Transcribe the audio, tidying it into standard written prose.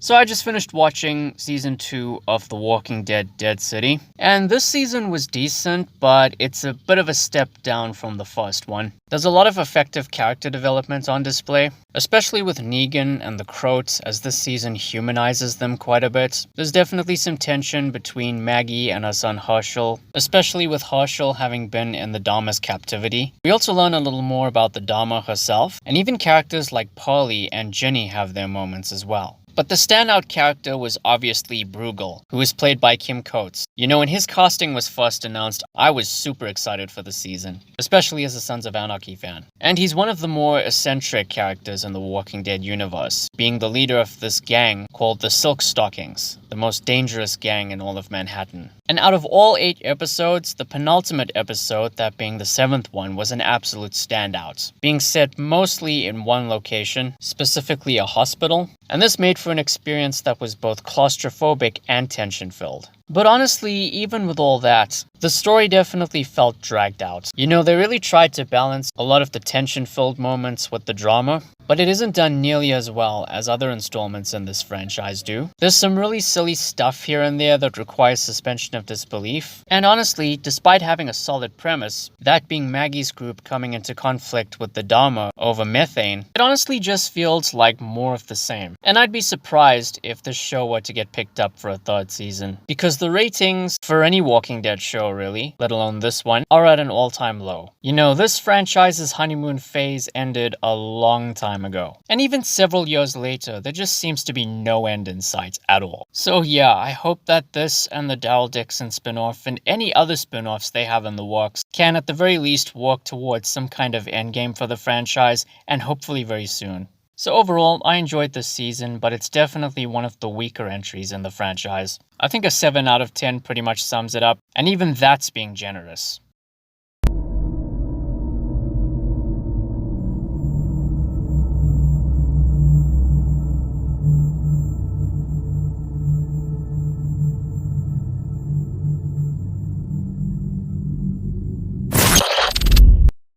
So I just finished watching season 2 of The Walking Dead Dead City, and this season was decent, but it's a bit of a step down from the first one. There's a lot of effective character development on display, especially with Negan and the Croats, as this season humanizes them quite a bit. There's definitely some tension between Maggie and her son Herschel, especially with Herschel having been in the Dharma's captivity. We also learn a little more about the Dharma herself, and even characters like Polly and Ginny have their moments as well. But the standout character was obviously Bruegel, who was played by Kim Coates. You know, when his casting was first announced, I was super excited for the season, especially as a Sons of Anarchy fan. And he's one of the more eccentric characters in the Walking Dead universe, being the leader of this gang called the Silk Stockings, the most dangerous gang in all of Manhattan. And out of all 8 episodes, the penultimate episode, that being the 7th one, was an absolute standout, being set mostly in one location, specifically a hospital, and this made for an experience that was both claustrophobic and tension-filled. But honestly, even with all that, the story definitely felt dragged out. You know, they really tried to balance a lot of the tension-filled moments with the drama, but it isn't done nearly as well as other installments in this franchise do. There's some really silly stuff here and there that requires suspension of disbelief, and honestly, despite having a solid premise, that being Maggie's group coming into conflict with the Dharma over methane, it honestly just feels like more of the same. And I'd be surprised if this show were to get picked up for a 3rd season, because the ratings for any Walking Dead show really, let alone this one, are at an all-time low. You know, this franchise's honeymoon phase ended a long time ago. And even several years later, there just seems to be no end in sight at all. So yeah, I hope that this and the Daryl Dixon spin-off and any other spin-offs they have in the works can at the very least work towards some kind of endgame for the franchise, and hopefully very soon. So overall, I enjoyed this season, but it's definitely one of the weaker entries in the franchise. I think a 7 out of 10 pretty much sums it up, and even that's being generous.